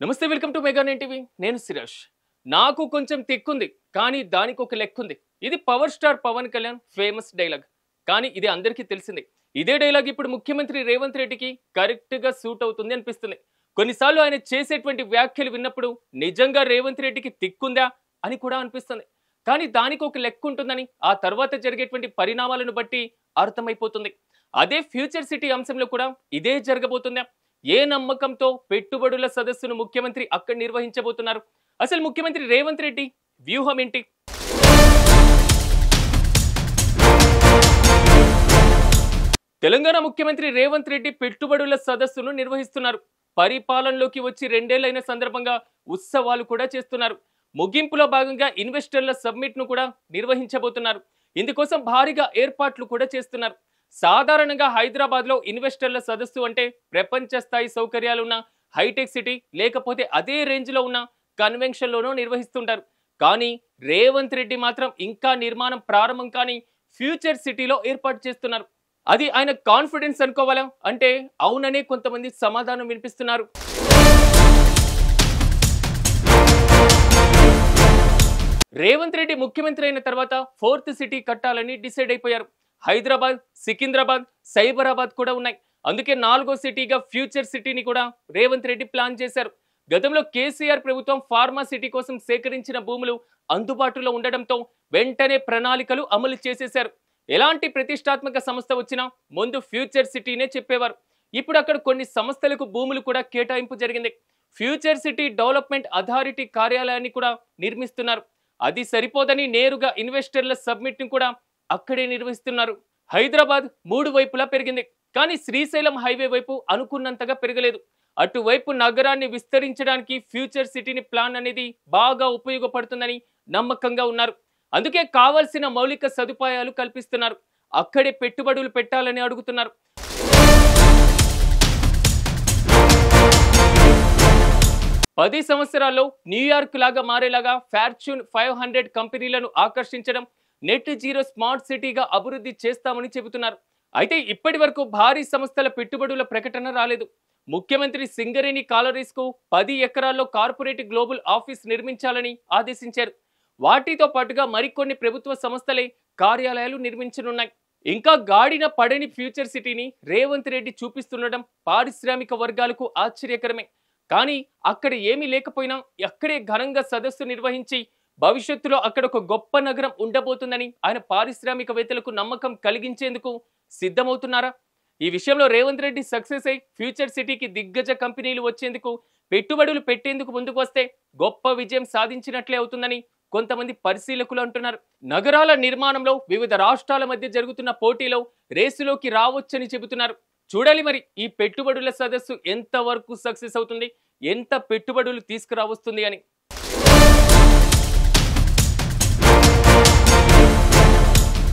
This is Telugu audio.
నమస్తే, welcome to mega nine TV. నేను శిరాష్. నాకు కొంచెం తిక్కుంది, కానీ దానికి ఒక లెక్కుంది. ఇది power star Pawan Kalyan famous dialogue. కానీ ఇది అందరికీ తెలిసిందే. ఇదే డైలాగ్ ఇప్పుడు ముఖ్యమంత్రి రేవంత్ రెడ్డికి కరెక్ట్ గా సూట్ అవుతుంది అనిపిస్తుంది. కొన్నిసార్లు ఆయన చేసేటువంటి వ్యాఖ్యలు విన్నప్పుడు నిజంగా రేవంత్ రెడ్డికి తిక్కుందా అని కూడా అనిపిస్తుంది. కానీ దానికి ఒక లెక్క ఉంటుందని ఆ తర్వాత జరిగేటువంటి పరిణామాలను బట్టి అర్థమైపోతుంది. అదే ఫ్యూచర్ సిటీ అంశంలో కూడా ఇదే జరగబోతుందా? ఏ నమ్మకంతో పెట్టుబడుల సదస్సును ముఖ్యమంత్రి అక్కడ నిర్వహించబోతున్నారు? అసలు ముఖ్యమంత్రి రేవంత్ రెడ్డి వ్యూహం ఏంటి? తెలంగాణ ముఖ్యమంత్రి రేవంత్ రెడ్డి పెట్టుబడుల సదస్సును నిర్వహిస్తున్నారు. పరిపాలనలోకి వచ్చి 2 ఏళ్లైన సందర్భంగా ఉత్సవాలు కూడా చేస్తున్నారు. ముగింపులో భాగంగా ఇన్వెస్టర్ల సబ్మిట్ ను కూడా నిర్వహించబోతున్నారు. ఇందుకోసం భారీగా ఏర్పాట్లు కూడా చేస్తున్నారు. సాధారణంగా హైదరాబాద్ లో ఇన్వెస్టర్ల సదస్సు అంటే ప్రపంచ స్థాయి సౌకర్యాలున్న హైటెక్ సిటీ, లేకపోతే అదే రేంజ్ లో ఉన్న కన్వెన్షన్ లోనూ నిర్వహిస్తుంటారు. కానీ రేవంత్ రెడ్డి మాత్రం ఇంకా నిర్మాణం ప్రారంభం కానీ ఫ్యూచర్ సిటీలో ఏర్పాటు చేస్తున్నారు. అది ఆయన కాన్ఫిడెన్స్ అనుకోవాలా అంటే అవుననే కొంతమంది సమాధానం వినిపిస్తున్నారు. రేవంత్ రెడ్డి ముఖ్యమంత్రి అయిన తర్వాత 4th సిటీ కట్టాలని డిసైడ్ అయిపోయారు. హైదరాబాద్, సికింద్రాబాద్, సైబరాబాద్ కూడా ఉన్నాయి. అందుకే 4వ సిటీగా ఫ్యూచర్ సిటీని కూడా రేవంత్ రెడ్డి ప్లాన్ చేశారు. గతంలో కేసీఆర్ ప్రభుత్వం ఫార్మా సిటీ కోసం సేకరించిన భూములు అందుబాటులో ఉండడంతో వెంటనే ప్రణాళికలు అమలు చేసేశారు. ఎలాంటి ప్రతిష్టాత్మక సంస్థ వచ్చినా ముందు ఫ్యూచర్ సిటీనే చెప్పేవారు. ఇప్పుడు అక్కడ కొన్ని సంస్థలకు భూములు కూడా కేటాయింపు జరిగింది. ఫ్యూచర్ సిటీ డెవలప్మెంట్ అథారిటీ కార్యాలయాన్ని కూడా నిర్మిస్తున్నారు. అది సరిపోదని నేరుగా ఇన్వెస్టర్ల సబ్మిట్ ని కూడా అక్కడే నిర్వహిస్తున్నారు. హైదరాబాద్ 3 వైపులా పెరిగింది, కానీ శ్రీశైలం హైవే వైపు అనుకున్నంతగా పెరగలేదు. అటువైపు నగరాన్ని విస్తరించడానికి ఫ్యూచర్ సిటీని ప్లాన్ అనేది బాగా ఉపయోగపడుతుందని నమ్మకంగా ఉన్నారు. అందుకే కావాల్సిన మౌలిక సదుపాయాలు కల్పిస్తున్నారు. అక్కడే పెట్టుబడులు పెట్టాలని అడుగుతున్నారు. పది సంవత్సరాల్లో న్యూయార్క్ లాగా మారేలాగా ఫార్చ్యూన్ 500 కంపెనీలను ఆకర్షించడం, నెట్ జీరో స్మార్ట్ సిటీగా అభివృద్ధి చేస్తామని చెబుతున్నారు. అయితే ఇప్పటి వరకు భారీ సంస్థల పెట్టుబడుల ప్రకటన రాలేదు. ముఖ్యమంత్రి సింగరేణి కాలరీస్ కు 10 ఎకరాల్లో కార్పొరేట్ గ్లోబల్ ఆఫీస్ నిర్మించాలని ఆదేశించారు. వాటితో పాటుగా మరికొన్ని ప్రభుత్వ సంస్థలే కార్యాలయాలు నిర్మించనున్నాయి. ఇంకా గాడిన పడని ఫ్యూచర్ సిటీని రేవంత్ రెడ్డి చూపిస్తుండడం పారిశ్రామిక వర్గాలకు ఆశ్చర్యకరమే. కానీ అక్కడ ఏమీ లేకపోయినా అక్కడే ఘనంగా సదస్సు నిర్వహించి భవిష్యత్తులో అక్కడ ఒక గొప్ప నగరం ఉండబోతుందని ఆయన పారిశ్రామికవేత్తలకు నమ్మకం కలిగించేందుకు సిద్ధమవుతున్నారా? ఈ విషయంలో రేవంత్ రెడ్డి సక్సెస్ అయి ఫ్యూచర్ సిటీకి దిగ్గజ కంపెనీలు వచ్చేందుకు, పెట్టుబడులు పెట్టేందుకు ముందుకు వస్తే గొప్ప విజయం సాధించినట్లే అవుతుందని కొంతమంది పరిశీలకులు అంటున్నారు. నగరాల నిర్మాణంలో వివిధ రాష్ట్రాల మధ్య జరుగుతున్న పోటీలో రేసులోకి రావచ్చని చెబుతున్నారు. చూడాలి మరి ఈ పెట్టుబడుల సదస్సు ఎంత వరకు సక్సెస్ అవుతుంది, ఎంత పెట్టుబడులు తీసుకురావస్తుంది అని.